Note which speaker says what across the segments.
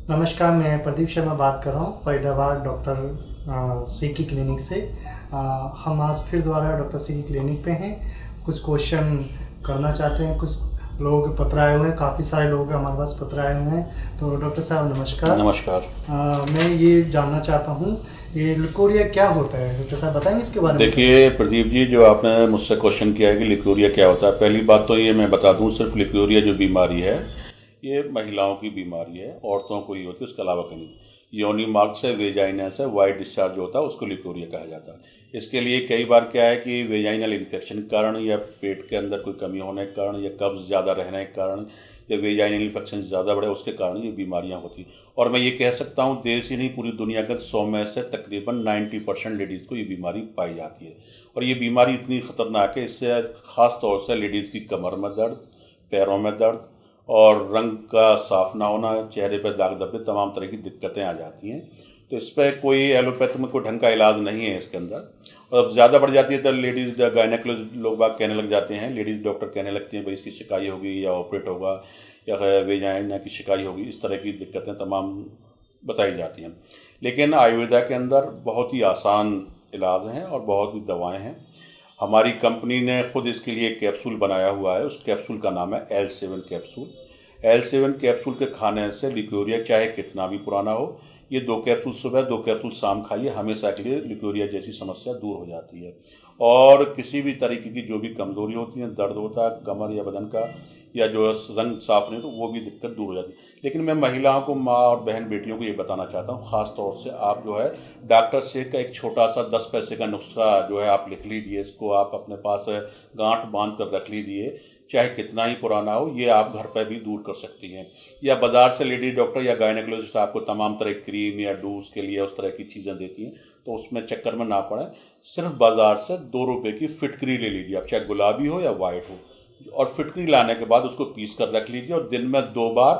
Speaker 1: नमस्कार, मैं प्रदीप शर्मा बात कर रहा हूँ फरीदाबाद डॉक्टर सी की क्लिनिक से। हम आज फिर दोबारा डॉक्टर सी की क्लिनिक पे हैं। कुछ क्वेश्चन करना चाहते हैं। कुछ लोगों के पत्र आए हुए हैं, काफ़ी सारे लोगों के हमारे पास पत्र आए हुए हैं। तो डॉक्टर साहब नमस्कार।
Speaker 2: नमस्कार।
Speaker 1: मैं ये जानना चाहता हूँ, ये लिकोरिया क्या होता है? डॉक्टर साहब बताएंगे इसके बारे में?
Speaker 2: देखिए प्रदीप जी, जो आपने मुझसे क्वेश्चन किया है कि लिकोरिया क्या होता है, पहली बात तो ये मैं बता दूं, सिर्फ लिकोरिया जो बीमारी है ये महिलाओं की बीमारी है, औरतों को ही होती है, उसके अलावा कहीं। योनि मार्ग से, वेजाइना से वाइट डिस्चार्ज होता है, उसको लिकोरिया कहा जाता है। इसके लिए कई बार क्या है कि वेजाइनल इन्फेक्शन के कारण या पेट के अंदर कोई कमी होने के कारण या कब्ज ज़्यादा रहने के कारण या वेजाइनल इन्फेक्शन ज़्यादा बढ़े, उसके कारण ये बीमारियां होती हैं। और मैं ये कह सकता हूँ देश ही नहीं पूरी दुनिया के 100 में से तकरीबन 90% लेडीज़ को ये बीमारी पाई जाती है। और ये बीमारी इतनी ख़तरनाक है, इससे ख़ास तौर से लेडीज़ की कमर में दर्द, पैरों में दर्द और रंग का साफ ना होना, चेहरे पर दाग धब्बे, तमाम तरह की दिक्कतें आ जाती हैं। तो इस पर कोई एलोपैथी में कोई ढंग का इलाज नहीं है इसके अंदर। और अब ज़्यादा बढ़ जाती है तो लेडीज़ गायनेकोलॉजिस्ट लोग बाग कहने लग जाते हैं, लेडीज़ डॉक्टर कहने लगती हैं भाई इसकी शिकायत होगी या ऑपरेट होगा या वेजाइना की शिकायत होगी, इस तरह की दिक्कतें तमाम बताई जाती हैं। लेकिन आयुर्वेदा के अंदर बहुत ही आसान इलाज हैं और बहुत ही दवाएं हैं। हमारी कंपनी ने खुद इसके लिए एक कैप्सूल बनाया हुआ है, उस कैप्सूल का नाम है L7 कैप्सूल। L7 कैप्सूल के खाने से लिकोरिया चाहे कितना भी पुराना हो, ये 2 कैप्सूल सुबह 2 कैप्सूल शाम खाइए, हमेशा के लिए लिकोरिया जैसी समस्या दूर हो जाती है। और किसी भी तरीके की जो भी कमज़ोरी होती है, दर्द होता है कमर या बदन का, या जो रंग साफ नहीं, तो वो भी दिक्कत दूर हो जाती है। लेकिन मैं महिलाओं को, माँ और बहन बेटियों को ये बताना चाहता हूँ, ख़ास तौर से आप जो है डॉक्टर से का एक छोटा सा 10 पैसे का नुस्खा जो है आप लिख लीजिए, इसको आप अपने पास गांठ बांध कर रख लीजिए, चाहे कितना ही पुराना हो, ये आप घर पर भी दूर कर सकती हैं। या बाजार से लेडीज डॉक्टर या गायनेकोलॉजिस्ट आपको तमाम तरह की क्रीम या डूस के लिए उस तरह की चीज़ें देती हैं, तो उसमें चक्कर में ना पड़े। सिर्फ बाजार से 2 रुपये की फिटकरी ले लीजिए, आप चाहे गुलाबी हो या वाइट हो, और फिटकरी लाने के बाद उसको पीस कर रख लीजिए और दिन में 2 बार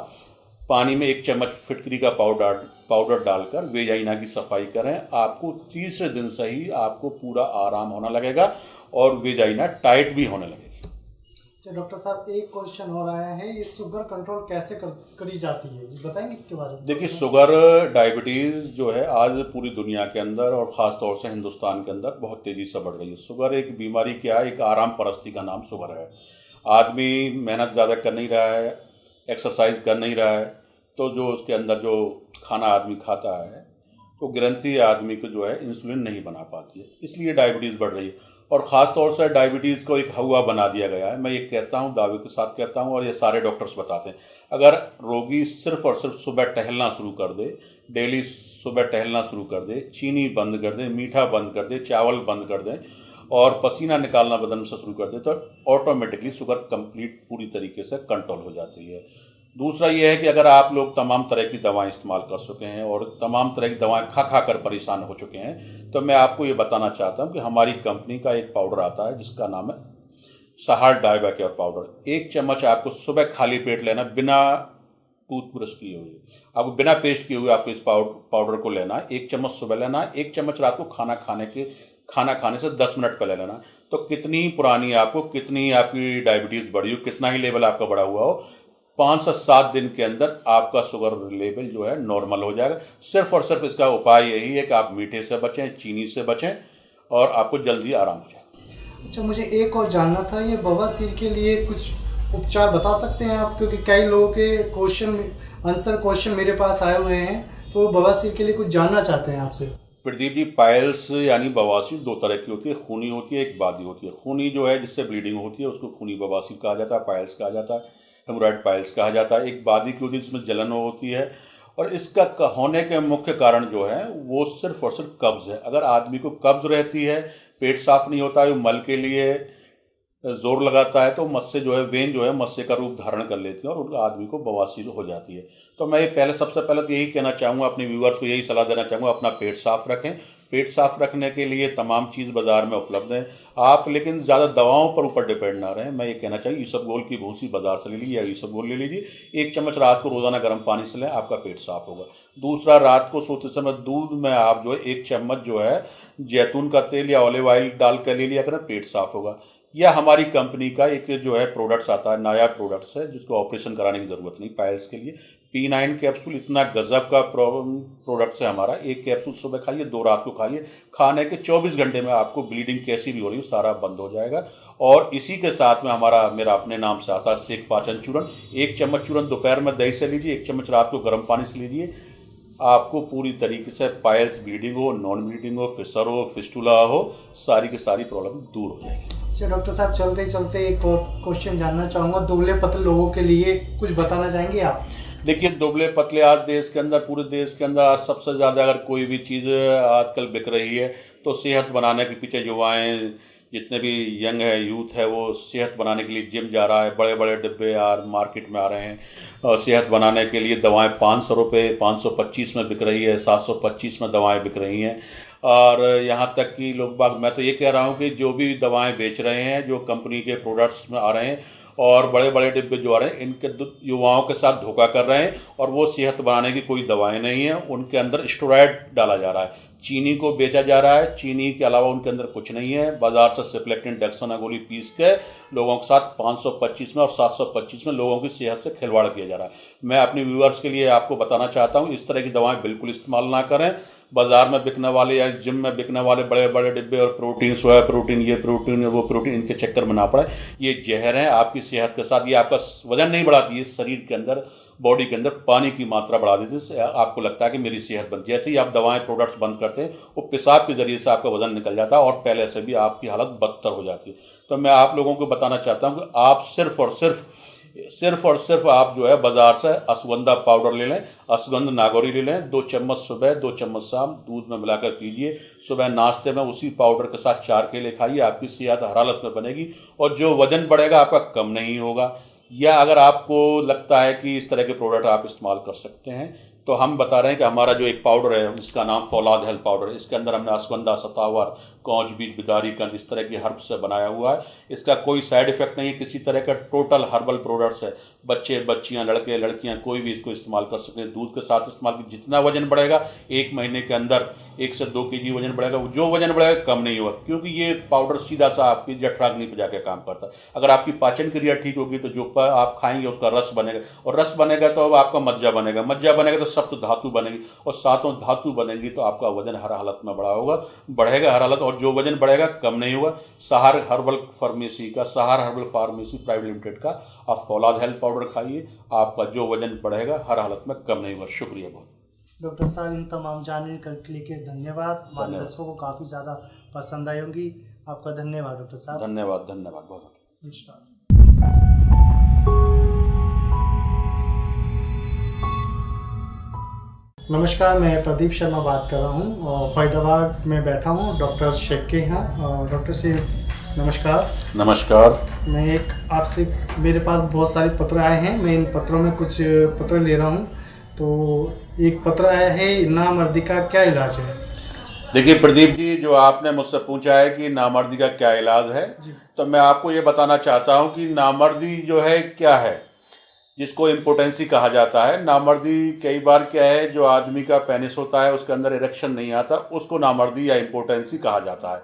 Speaker 2: पानी में 1 चम्मच फिटकरी का पाउडर डालकर वेजाइना की सफाई करें। आपको तीसरे दिन से ही आपको पूरा आराम होने लगेगा और वेजाइना टाइट भी होने लगेगी।
Speaker 1: अच्छा डॉक्टर साहब, एक क्वेश्चन और आया है, ये शुगर कंट्रोल कैसे करी जाती है, ये बताएंगे इसके बारे में?
Speaker 2: देखिए, शुगर डायबिटीज़ जो है आज पूरी दुनिया के अंदर और ख़ास तौर से हिंदुस्तान के अंदर बहुत तेज़ी से बढ़ रही है। शुगर एक बीमारी क्या है, एक आराम परस्ती का नाम शुगर है। आदमी मेहनत ज़्यादा कर नहीं रहा है, एक्सरसाइज कर नहीं रहा है, तो जो उसके अंदर जो खाना आदमी खाता है, तो ग्रंथि आदमी को जो है इंसुलिन नहीं बना पाती है, इसलिए डायबिटीज़ बढ़ रही है। और ख़ास तौर से डायबिटीज़ को एक हवा बना दिया गया है। मैं ये कहता हूँ, दावे के साथ कहता हूँ, और ये सारे डॉक्टर्स बताते हैं, अगर रोगी सिर्फ और सिर्फ सुबह टहलना शुरू कर दे, डेली सुबह टहलना शुरू कर दे, चीनी बंद कर दे, मीठा बंद कर दे, चावल बंद कर दे और पसीना निकालना बदन से शुरू कर दे, तो ऑटोमेटिकली शुगर कंप्लीट पूरी तरीके से कंट्रोल हो जाती है। दूसरा ये है कि अगर आप लोग तमाम तरह की दवाएं इस्तेमाल कर चुके हैं और तमाम तरह की दवाएं खा खा कर परेशान हो चुके हैं, तो मैं आपको ये बताना चाहता हूँ कि हमारी कंपनी का एक पाउडर आता है जिसका नाम है सहार डायबेक्योर पाउडर। 1 चम्मच आपको सुबह खाली पेट लेना, बिना टूथब्रश किए हुए, आपको बिना पेस्ट किए हुए आपको इस पाउडर को लेना है। 1 चम्मच सुबह लेना है, 1 चम्मच रात को खाना खाने से 10 मिनट पहले लेना। तो कितनी ही पुरानी आपको, कितनी ही आपकी डायबिटीज़ बढ़ी हो, कितना ही लेवल आपका बढ़ा हुआ हो, 5 से 7 दिन के अंदर आपका शुगर लेवल जो है नॉर्मल हो जाएगा। सिर्फ और सिर्फ इसका उपाय यही है कि आप मीठे से बचें, चीनी से बचें, और आपको जल्दी आराम हो जाएगा।
Speaker 1: अच्छा, मुझे एक और जानना था, ये बवासीर के लिए कुछ उपचार बता सकते हैं आप? क्योंकि कई लोगों के क्वेश्चन मेरे पास आए हुए हैं, तो वो बवासीर के लिए कुछ जानना चाहते हैं आपसे।
Speaker 2: प्रदीप जी, पाइल्स यानी बवासीर 2 तरह की होती है, खूनी होती है, एक बादी होती है। खूनी जो है जिससे ब्लीडिंग होती है उसको खूनी बवासीर कहा जाता है, पाइल्स कहा जाता है, हेमोरॉइड पाइल्स कहा जाता है। एक बादी की होती है जिसमें जलन होती है, और इसका होने के मुख्य कारण जो है वो सिर्फ और सिर्फ कब्ज़ है। अगर आदमी को कब्ज़ रहती है, पेट साफ नहीं होता है, वो मल के लिए जोर लगाता है, तो मस्से जो है, वेन जो है मस्से का रूप धारण कर लेती है और उन आदमी को बवासीर हो जाती है। तो मैं सबसे पहले तो यही कहना चाहूँगा, अपने व्यूअर्स को यही सलाह देना चाहूँगा, अपना पेट साफ रखें। पेट साफ रखने के लिए तमाम चीज़ बाज़ार में उपलब्ध है, आप लेकिन ज़्यादा दवाओं पर ऊपर डिपेंड ना रहें। मैं ये कहना चाहिए, ईसबगोल की भूसी बाज़ार से ले लीजिए या ईसबगोल ले लीजिए, 1 चम्मच रात को रोज़ाना गर्म पानी से लें, आपका पेट साफ होगा। दूसरा, रात को सोते समय दूध में आप जो है 1 चम्मच जो है जैतून का तेल या ऑलिव ऑयल डाल कर ले लिया करें, पेट साफ होगा। या हमारी कंपनी का एक जो है प्रोडक्ट्स आता है, नया प्रोडक्ट्स है जिसको ऑपरेशन कराने की ज़रूरत नहीं, पाइल्स के लिए P9 कैप्सूल इतना गजब का प्रोडक्ट है हमारा। एक कैप्सूल सुबह खाइए, 2 रात को खाइए। खाने के 24 घंटे में आपको ब्लीडिंग कैसी भी हो रही है सारा बंद हो जाएगा। और इसी के साथ में मेरा अपने नाम से आता है सेक पाचन चूर्ण। 1 चम्मच चूर्ण दोपहर में दही से लीजिए, 1 चम्मच रात को गर्म पानी से लीजिए। आपको पूरी तरीके से पाइल्स ब्लीडिंग हो, नॉन ब्लीडिंग हो, फिशर हो, फिस्टुला हो, सारी की सारी प्रॉब्लम दूर हो जाएगी।
Speaker 1: अच्छा डॉक्टर साहब, चलते चलते एक और क्वेश्चन जानना चाहूँगा। दुबले पतले लोगों के लिए कुछ बताना चाहेंगे आप?
Speaker 2: देखिए, दुबले पतले आज देश के अंदर, पूरे देश के अंदर आज सबसे ज़्यादा अगर कोई भी चीज़ आजकल बिक रही है तो सेहत बनाने के पीछे युवाएं, जितने भी यंग है, यूथ है, वो सेहत बनाने के लिए जिम जा रहा है। बड़े बड़े डिब्बे यार मार्केट में आ रहे हैं और सेहत बनाने के लिए दवाएं 500 रुपये 525 में बिक रही है, 725 में दवाएं बिक रही हैं। और यहाँ तक कि लोग बाग, मैं तो ये कह रहा हूँ कि जो भी दवाएं बेच रहे हैं, जो कंपनी के प्रोडक्ट्स में आ रहे हैं और बड़े बड़े डिब्बे जो आ रहे हैं, इनके युवाओं के साथ धोखा कर रहे हैं। और वो सेहत बनाने की कोई दवाएं नहीं है, उनके अंदर स्टेरॉयड डाला जा रहा है, चीनी को बेचा जा रहा है। चीनी के अलावा उनके अंदर कुछ नहीं है। बाजार से सिप्लेक्टिन डेक्साना गोली पीस के लोगों के साथ 525 में और 725 में लोगों की सेहत से खिलवाड़ किया जा रहा है। मैं अपने व्यूअर्स के लिए आपको बताना चाहता हूँ, इस तरह की दवाएं बिल्कुल इस्तेमाल ना करें। बाजार में बिकने वाले या जिम में बिकने वाले बड़े बड़े डिब्बे और प्रोटीन, सोया प्रोटीन, ये प्रोटीन, वो प्रोटीन, इनके चक्कर में ना पड़े। ये जहर है आपकी सेहत के साथ। ये आपका वजन नहीं बढ़ाती है, शरीर के अंदर, बॉडी के अंदर पानी की मात्रा बढ़ा देती है। आपको लगता है कि मेरी सेहत बन, जैसे ही आप दवाएं प्रोडक्ट्स बंद करते हैं, वो पेशाब के जरिए से आपका वजन निकल जाता है और पहले से भी आपकी हालत बदतर हो जाती है। तो मैं आप लोगों को बताना चाहता हूं कि आप सिर्फ और सिर्फ आप जो है बाजार से अश्वगंधा पाउडर ले लें, अश्वगंध नागौरी ले लें। 2 चम्मच सुबह, 2 चम्मच शाम दूध में मिलाकर पीजिए। सुबह नाश्ते में उसी पाउडर के साथ 4 केले खाइए। आपकी सेहत हर हालत में बनेगी और जो वजन बढ़ेगा आपका कम नहीं होगा। या अगर आपको लगता है कि इस तरह के प्रोडक्ट आप इस्तेमाल कर सकते हैं, तो हम बता रहे हैं कि हमारा जो एक पाउडर है, इसका नाम फौलाद हेल्थ पाउडर है। इसके अंदर हमने अश्वगंधा, सतावर, कौच बीज, बिदारी कंद, इस तरह की हर्ब से बनाया हुआ है। इसका कोई साइड इफेक्ट नहीं है किसी तरह का, टोटल हर्बल प्रोडक्ट्स है। बच्चे, बच्चियां, लड़के, लड़कियां, कोई भी इसको इस्तेमाल कर सकते हैं। दूध के साथ इस्तेमाल, जितना वजन बढ़ेगा 1 महीने के अंदर 1 से 2 kg वजन बढ़ेगा। जो वजन बढ़ेगा कम नहीं होगा, क्योंकि ये पाउडर सीधा सा आपकी जठराग्नि पर जाकर काम करता है। अगर आपकी पाचन क्रिया ठीक होगी तो जो आप खाएंगे उसका रस बनेगा, और रस बनेगा तो अब आपका मज्जा बनेगा, मज्जा बनेगा तो सप्त धातु बनेगी, और सातों धातु बनेगी तो आपका वजन हर हालत में बढ़ेगा हर हालत। और जो वजन बढ़ेगा कम नहीं होगा। सहार हर्बल फार्मेसी प्राइवेट लिमिटेड का आप फौलाद हेल्थ पाउडर खाइए, आपका जो वजन बढ़ेगा हर हालत में कम नहीं होगा। शुक्रिया बहुत।
Speaker 1: डॉक्टर साहब, इन तमाम जानकारी के लिए धन्यवाद। हमारे दर्शकों को काफ़ी ज़्यादा पसंद आई होंगी। आपका धन्यवाद डॉक्टर साहब।
Speaker 2: धन्यवाद बहुत।
Speaker 1: नमस्कार, मैं प्रदीप शर्मा बात कर रहा हूँ और फरीदाबाद में बैठा हूँ। डॉक्टर शेख के यहाँ। डॉक्टर से नमस्कार। मैं आपसे, मेरे पास बहुत सारे पत्र आए हैं, मैं इन पत्रों में कुछ पत्र ले रहा हूँ। तो एक पत्र आया है, नामर्दी का क्या इलाज है?
Speaker 2: देखिए प्रदीप जी, जो आपने मुझसे पूछा है कि नामर्दी का क्या इलाज है, तो मैं आपको ये बताना चाहता हूँ कि नामर्दी जो है क्या है, जिसको इम्पोटेंसी कहा जाता है। नामर्दी कई बार क्या है, जो आदमी का पेनिस होता है उसके अंदर इरेक्शन नहीं आता, उसको नामर्दी या इम्पोटेंसी कहा जाता है।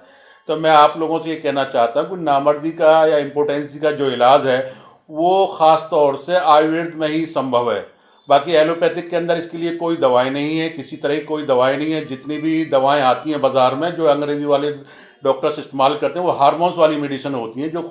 Speaker 2: तो मैं आप लोगों से ये कहना चाहता हूँ कि नामर्दी का या इम्पोटेंसी का जो इलाज है वो ख़ास तौर से आयुर्वेद में ही संभव है। बाकी एलोपैथिक के अंदर इसके लिए कोई दवाई नहीं है, किसी तरह की कोई दवाई नहीं है। जितनी भी दवाएं आती हैं बाज़ार में, जो अंग्रेजी वाले डॉक्टर्स इस्तेमाल करते हैं, वो हार्मोन्स वाली मेडिसिन होती हैं जो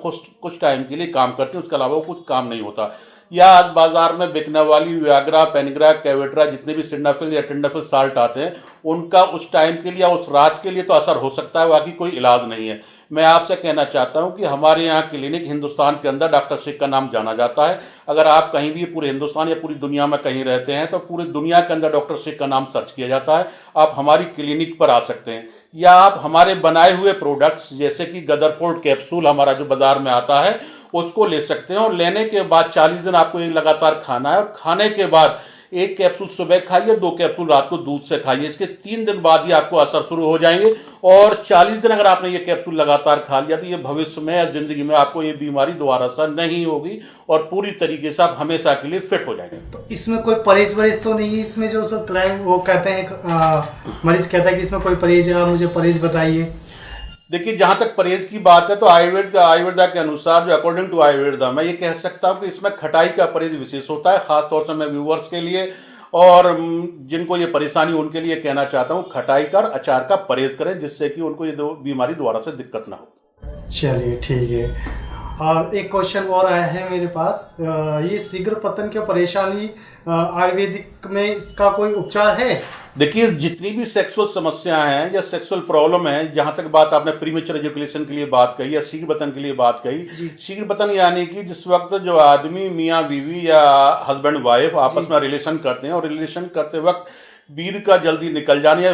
Speaker 2: कुछ टाइम के लिए काम करती हैं, उसके अलावा वो कुछ काम नहीं होता। या आज बाजार में बिकने वाली वियाग्रा, पेनिग्रा, कैवेट्रा, जितने भी सिंडाफिल या टिंडाफिल साल्ट आते हैं, उनका उस टाइम के लिए, उस रात के लिए तो असर हो सकता है, बाकी कोई इलाज नहीं है। मैं आपसे कहना चाहता हूं कि हमारे यहाँ क्लिनिक हिंदुस्तान के अंदर डॉक्टर शेख का नाम जाना जाता है। अगर आप कहीं भी पूरे हिंदुस्तान या पूरी दुनिया में कहीं रहते हैं तो पूरी दुनिया के अंदर डॉक्टर शेख का नाम सर्च किया जाता है। आप हमारी क्लिनिक पर आ सकते हैं, या आप हमारे बनाए हुए प्रोडक्ट्स जैसे कि गदरफोर्ड कैप्सूल हमारा जो बाजार में आता है उसको ले सकते हैं। और लेने के बाद 40 दिन आपको ये लगातार खाना है, और खाने के बाद 1 कैप्सूल सुबह खाइए, 2 कैप्सूल रात को दूध से खाइए। इसके 3 दिन बाद ही आपको असर शुरू हो जाएंगे, और 40 दिन अगर आपने ये कैप्सूल लगातार खा लिया तो ये भविष्य में या जिंदगी में आपको ये बीमारी दोबारा से नहीं होगी, और पूरी तरीके से आप हमेशा के लिए फिट हो जाएंगे।
Speaker 1: तो इसमें कोई परहेज वरहेज तो नहीं है? इसमें जो सब क्लाइंट वो कहते हैं, मरीज कहता है कि इसमें कोई परहेज है, आप मुझे परहेज बताइए।
Speaker 2: देखिए, जहाँ तक परहेज की बात है तो आयुर्वेदा के अनुसार, जो अकॉर्डिंग टू आयुर्वेदा, मैं ये कह सकता हूँ कि इसमें खटाई का परहेज विशेष होता है। खासतौर से मैं व्यूअर्स के लिए और जिनको ये परेशानी उनके लिए कहना चाहता हूँ, खटाई का और अचार का परहेज करें, जिससे कि उनको ये बीमारी दोबारा से दिक्कत ना हो।
Speaker 1: चलिए ठीक है। और एक क्वेश्चन और आया है मेरे पास, ये शीघ्र पतन की परेशानी आयुर्वेदिक में इसका कोई उपचार है?
Speaker 2: देखिए, जितनी भी सेक्सुअल समस्याएं हैं या सेक्सुअल प्रॉब्लम है, जहां तक बात आपने प्रीमेच्योर एजुकेशन के लिए बात कही या शीघ्र पतन के लिए बात कही, शीघ्र पतन यानी कि जिस वक्त जो आदमी मियाँ बीवी या हस्बैंड वाइफ आपस में रिलेशन करते हैं और रिलेशन करते वक्त वीर्य का जल्दी निकल जाने या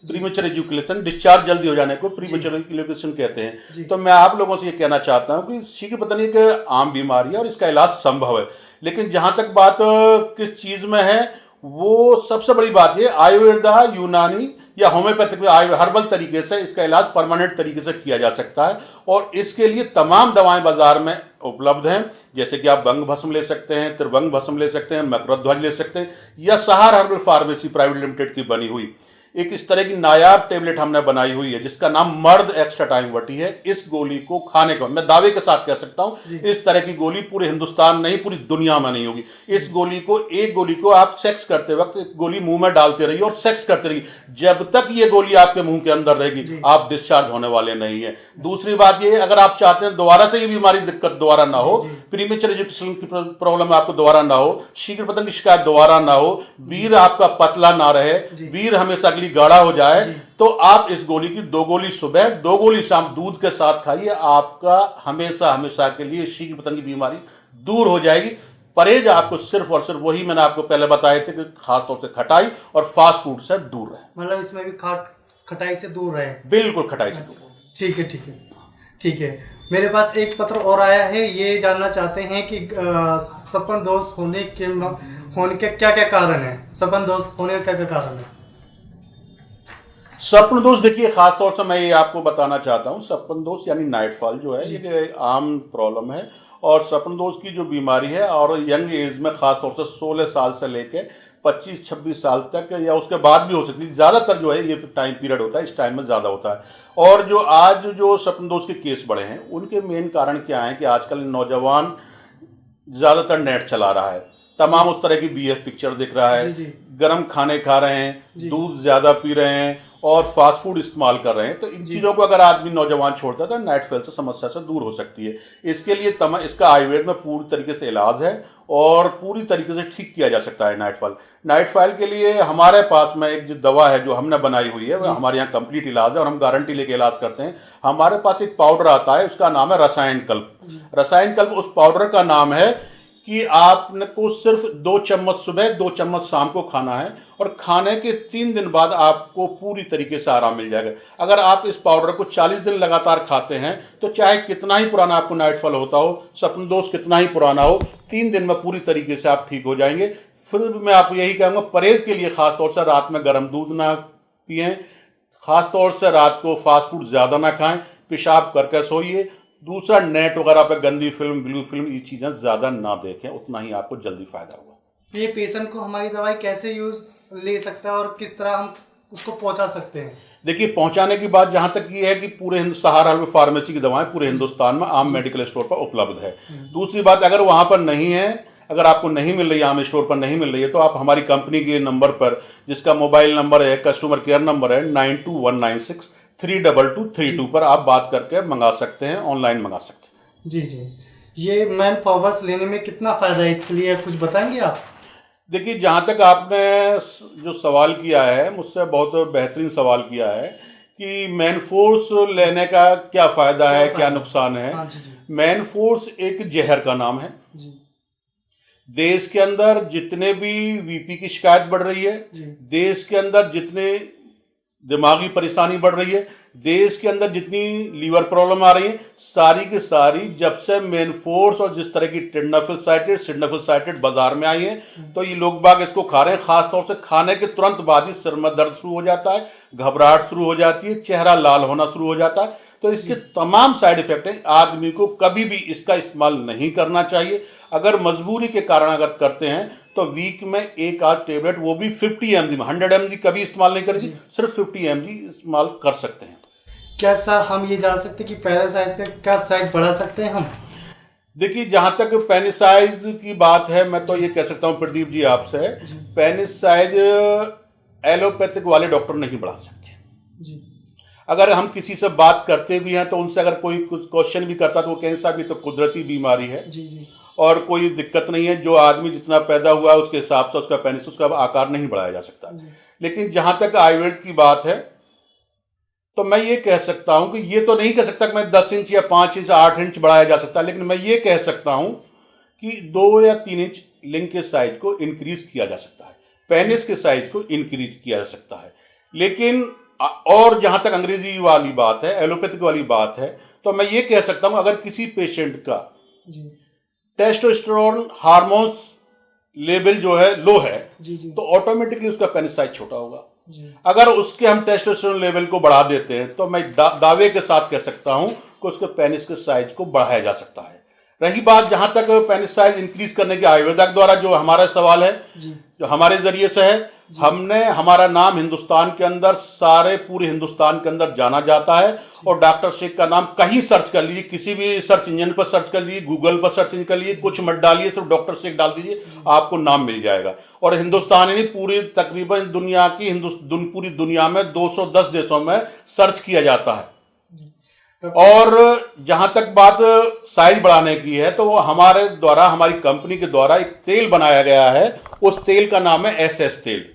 Speaker 2: प्रीमेच्योर एजुकेशन, डिस्चार्ज जल्दी हो जाने को प्रीमेच्योर एजुकेशन कहते हैं। तो मैं आप लोगों से ये कहना चाहता हूँ कि शीघ्र पतन एक आम बीमारी है और इसका इलाज संभव है। लेकिन जहां तक बात किस चीज में है, वो सबसे बड़ी बात ये, आयुर्वेदा, यूनानी या होम्योपैथिक हर्बल तरीके से इसका इलाज परमानेंट तरीके से किया जा सकता है। और इसके लिए तमाम दवाएं बाजार में उपलब्ध हैं, जैसे कि आप बंग भस्म ले सकते हैं, त्रिभंग भस्म ले सकते हैं, मकरध्वज ले सकते हैं, या सहार हर्बल फार्मेसी प्राइवेट लिमिटेड की बनी हुई एक इस तरह की नायाब टेबलेट हमने बनाई हुई है जिसका नाम मर्द एक्स्ट्रा टाइम वटी है। इस गोली को खाने को मैं दावे के साथ कह सकता हूं, इस तरह की गोली पूरे हिंदुस्तान नहीं, पूरी दुनिया में नहीं होगी। इस गोली को, एक गोली को आप सेक्स करते वक्त एक गोली मुंह में डालते रहिए और सेक्स करते रहिए, जब तक ये गोली आपके मुंह के अंदर रहेगी आप डिस्चार्ज होने वाले नहीं है। दूसरी बात ये, अगर आप चाहते हैं दोबारा से ये बीमारी दिक्कत दोबारा ना हो, प्रीमेच्योर एजुकेशन की प्रॉब्लम आपको दोबारा ना हो, शीघ्र पतन की शिकायत दोबारा ना हो, वीर आपका पतला ना रहे, वीर हमेशा गाढ़ा हो जाए, तो आप इस गोली की 2 गोली सुबह 2 गोली शाम दूध के साथ खाइए। आपका हमेशा हमेशा के लिए शीघ्र पतन की बीमारी दूर हो जाएगी। परहेज आपको सिर्फ और सिर्फ वही मैंने आपको पहले बताए थे कि खासतौर से खटाई और फास्ट फूड से दूर रहे।
Speaker 1: मतलब इसमें भी खटाई से दूर रहे?
Speaker 2: बिल्कुल, खटाई से दूर।
Speaker 1: ठीक है ठीक है ठीक है। मेरे पास एक पत्र और आया है, ये जानना चाहते हैं कि सपन दोष होने के क्या क्या कारण है? सपन दोष होने के क्या क्या कारण है?
Speaker 2: स्वप्न दोष, देखिए खासतौर से मैं ये आपको बताना चाहता हूँ, स्वप्न दोष यानी नाइटफॉल जो है ये आम प्रॉब्लम है। और स्वप्न दोष की जो बीमारी है और यंग एज में खासतौर से 16 साल से लेके 25-26 साल तक या उसके बाद भी हो सकती है, ज़्यादातर जो है ये टाइम पीरियड होता है, इस टाइम में ज़्यादा होता है। और जो आज जो स्वप्न दोष के केस बढ़े हैं उनके मेन कारण क्या है कि आजकल नौजवान ज़्यादातर नेट चला रहा है, तमाम उस तरह की बीएफ पिक्चर दिख रहा है, गर्म खाने खा रहे हैं, दूध ज़्यादा पी रहे हैं और फास्ट फूड इस्तेमाल कर रहे हैं। तो इन चीज़ों को अगर आदमी नौजवान छोड़ता है तो नाइटफॉल से समस्या से दूर हो सकती है। इसके लिए इसका आयुर्वेद में पूरी तरीके से इलाज है और पूरी तरीके से ठीक किया जा सकता है नाइटफॉल के लिए हमारे पास में एक जो दवा है जो हमने बनाई हुई है, वो हमारे यहाँ कंप्लीट इलाज है और हम गारंटी लेके इलाज करते हैं। हमारे पास एक पाउडर आता है, उसका नाम है रसायन कल्प। रसायन कल्प उस पाउडर का नाम है कि आपको सिर्फ 2 चम्मच सुबह 2 चम्मच शाम को खाना है और खाने के 3 दिन बाद आपको पूरी तरीके से आराम मिल जाएगा। अगर आप इस पाउडर को 40 दिन लगातार खाते हैं तो चाहे कितना ही पुराना आपको नाइटफॉल होता हो, स्वप्न दोष कितना ही पुराना हो, 3 दिन में पूरी तरीके से आप ठीक हो जाएंगे। फिर मैं आपको यही कहूँगा, परहेज के लिए खासतौर से रात में गर्म दूध ना पिएं, खासतौर से रात को फास्ट फूड ज़्यादा ना खाएं, पेशाब करके सोइए। दूसरा, नेट वगैरह पे गंदी फिल्म, ब्लू फिल्म, ये चीज़ें ज़्यादा ना देखें, उतना ही आपको जल्दी फायदा होगा।
Speaker 1: ये पेशेंट को हमारी दवाई कैसे यूज ले सकता है और किस तरह हम उसको पहुंचा सकते हैं?
Speaker 2: देखिए, पहुंचाने की बात जहां तक ये है कि पूरे सहारा फार्मेसी की दवाएं पूरे हिंदुस्तान में आम मेडिकल स्टोर पर उपलब्ध है। दूसरी बात, अगर वहां पर नहीं है, अगर आपको नहीं मिल रही है, आम स्टोर पर नहीं मिल रही है, तो आप हमारी कंपनी के नंबर पर, जिसका मोबाइल नंबर है, कस्टमर केयर नंबर है 9219632232 पर आप बात करके मंगा सकते हैं, ऑनलाइन मंगा सकते हैं।
Speaker 1: जी जी। ये मैन पावर्स लेने में कितना फ़ायदा है, इसके लिए कुछ बताएंगे आप?
Speaker 2: देखिए, जहाँ तक आपने जो सवाल किया है मुझसे, बहुत बेहतरीन सवाल किया है कि मैन फोर्स लेने का क्या फ़ायदा है, क्या नुकसान है। मैन फोर्स एक जहर का नाम है। देश के अंदर जितने भी वीपी की शिकायत बढ़ रही है, देश के अंदर जितने दिमागी परेशानी बढ़ रही है, देश के अंदर जितनी लीवर प्रॉब्लम आ रही है, सारी की सारी जब से मेन फोर्स और जिस तरह की सिडनाफिल बाजार में आई है, तो ये लोग बाग इसको खा रहे हैं। खासतौर से खाने के तुरंत बाद ही सिर में दर्द शुरू हो जाता है, घबराहट शुरू हो जाती है, चेहरा लाल होना शुरू हो जाता है। तो इसके तमाम साइड इफेक्ट हैं। आदमी को कभी भी इसका इस्तेमाल नहीं करना चाहिए। अगर मजबूरी के कारण अगर करते हैं तो वीक में एक आध टेबलेट, वो भी 50 mg में, 100 mg कभी इस्तेमाल नहीं करेगी, सिर्फ 50 mg इस्तेमाल कर सकते हैं।
Speaker 1: क्या सर हम ये जान सकते हैं कि पेनिस साइज का क्या साइज बढ़ा सकते हैं हम?
Speaker 2: देखिए, जहाँ तक पेनिस साइज की बात है, मैं तो ये कह सकता हूँ प्रदीप जी आपसे, पेनिस साइज एलोपैथिक वाले डॉक्टर नहीं बढ़ा सकते
Speaker 1: जी।
Speaker 2: अगर हम किसी से बात करते भी हैं तो उनसे अगर कोई कुछ क्वेश्चन भी करता तो वो कहें साहब ये तो कुदरती बीमारी है
Speaker 1: जी जी।
Speaker 2: और कोई दिक्कत नहीं है, जो आदमी जितना पैदा हुआ है उसके हिसाब से उसका पेनिस, उसका आकार नहीं बढ़ाया जा सकता। लेकिन जहाँ तक आयुर्वेद की बात है तो मैं ये कह सकता हूं कि ये तो नहीं कह सकता कि मैं 10 इंच या 5 इंच 8 इंच बढ़ाया जा सकता, लेकिन मैं ये कह सकता हूं कि 2 या 3 इंच लिंग के साइज को इंक्रीज किया जा सकता है, पेनिस के साइज को इंक्रीज किया जा सकता है। लेकिन और जहां तक अंग्रेजी वाली बात है, एलोपैथिक वाली बात है, तो मैं ये कह सकता हूं अगर किसी पेशेंट का टेस्टोस्टेरोन हार्मोन्स लेवल जो है लो है तो ऑटोमेटिकली उसका पेनिस साइज छोटा होगा। अगर उसके हम टेस्टोस्टेरोन लेवल को बढ़ा देते हैं तो मैं दावे के साथ कह सकता हूं कि उसके पेनिस के साइज को बढ़ाया जा सकता है। रही बात जहां तक पेनिस साइज इंक्रीज करने के आयुर्वेद द्वारा, जो हमारा सवाल है जो हमारे जरिए से है, हमने हमारा नाम हिंदुस्तान के अंदर, सारे पूरे हिंदुस्तान के अंदर जाना जाता है और डॉक्टर शेख का नाम कहीं सर्च कर लीजिए, किसी भी सर्च इंजन पर सर्च कर लीजिए, गूगल पर सर्च कर लीजिए, कुछ मत डालिए, सिर्फ डॉक्टर शेख डाल दीजिए, आपको नाम मिल जाएगा। और हिंदुस्तान ही पूरी तकरीबन दुनिया की पूरी दुनिया में 210 देशों में सर्च किया जाता है। और जहां तक बात साइज बढ़ाने की है तो वो हमारे द्वारा, हमारी कंपनी के द्वारा एक तेल बनाया गया है, उस तेल का नाम है SS तेल।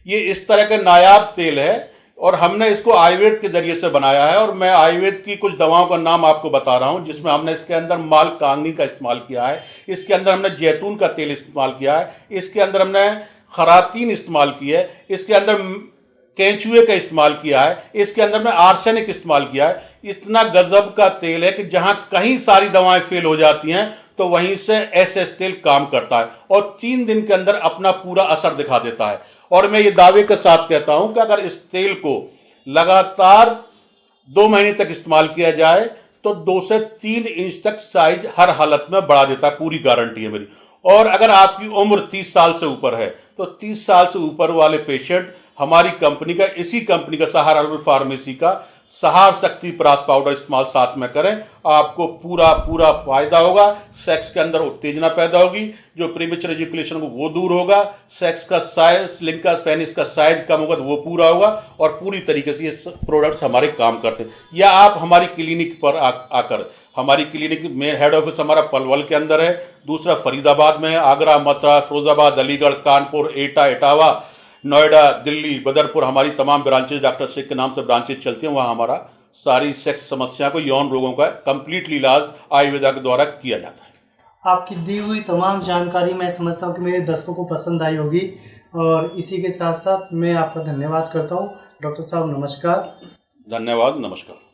Speaker 2: ये इस तरह का नायाब तेल है और हमने इसको आयुर्वेद के जरिए से बनाया है। और मैं आयुर्वेद की कुछ दवाओं का नाम आपको बता रहा हूं जिसमें हमने इसके अंदर मालकांगनी का इस्तेमाल किया है, इसके अंदर हमने जैतून का तेल इस्तेमाल किया है, इसके अंदर हमने खरातीन इस्तेमाल की है, इसके अंदर केंचुए का इस्तेमाल किया है, इसके अंदर में आर्सेनिक इस्तेमाल किया है। इतना गजब का तेल है कि जहां कहीं सारी दवाएं फेल हो जाती हैं तो वहीं से SS तेल काम करता है और 3 दिन के अंदर अपना पूरा असर दिखा देता है। और मैं ये दावे के साथ कहता हूं कि अगर इस तेल को लगातार 2 महीने तक इस्तेमाल किया जाए तो 2 से 3 इंच तक साइज हर हालत में बढ़ा देता है, पूरी गारंटी है मेरी। और अगर आपकी उम्र 30 साल से ऊपर है तो 30 साल से ऊपर वाले पेशेंट हमारी कंपनी का, इसी कंपनी का, सहार हर्बल फार्मेसी का सहार शक्ति प्रास पाउडर इस्तेमाल साथ में करें, आपको पूरा फायदा होगा। सेक्स के अंदर उत्तेजना पैदा होगी, जो प्रीमेच्योर एजुकेशन वो दूर होगा, सेक्स का साइज, लिंग का, पेनिस का साइज कम होगा तो वो पूरा होगा और पूरी तरीके से ये प्रोडक्ट्स हमारे काम करते हैं। या आप हमारी क्लिनिक पर आकर, हमारी क्लिनिक में हेड ऑफिस हमारा पलवल के अंदर है, दूसरा फरीदाबाद में है, आगरा, मथुरा, फिरोजाबाद, अलीगढ़, कानपुर, एटा, इटावा, नोएडा, दिल्ली, बदरपुर, हमारी तमाम ब्रांचेज डॉक्टर शेख के नाम से ब्रांचेज चलती हैं। वहाँ हमारा सारी सेक्स समस्या को, यौन रोगों का कंप्लीटली इलाज आयुर्वेदा के द्वारा किया जाता है।
Speaker 1: आपकी दी हुई तमाम जानकारी मैं समझता हूँ कि मेरे दर्शकों को पसंद आई होगी और इसी के साथ साथ मैं आपका धन्यवाद करता हूँ। डॉक्टर साहब नमस्कार।
Speaker 2: धन्यवाद, नमस्कार।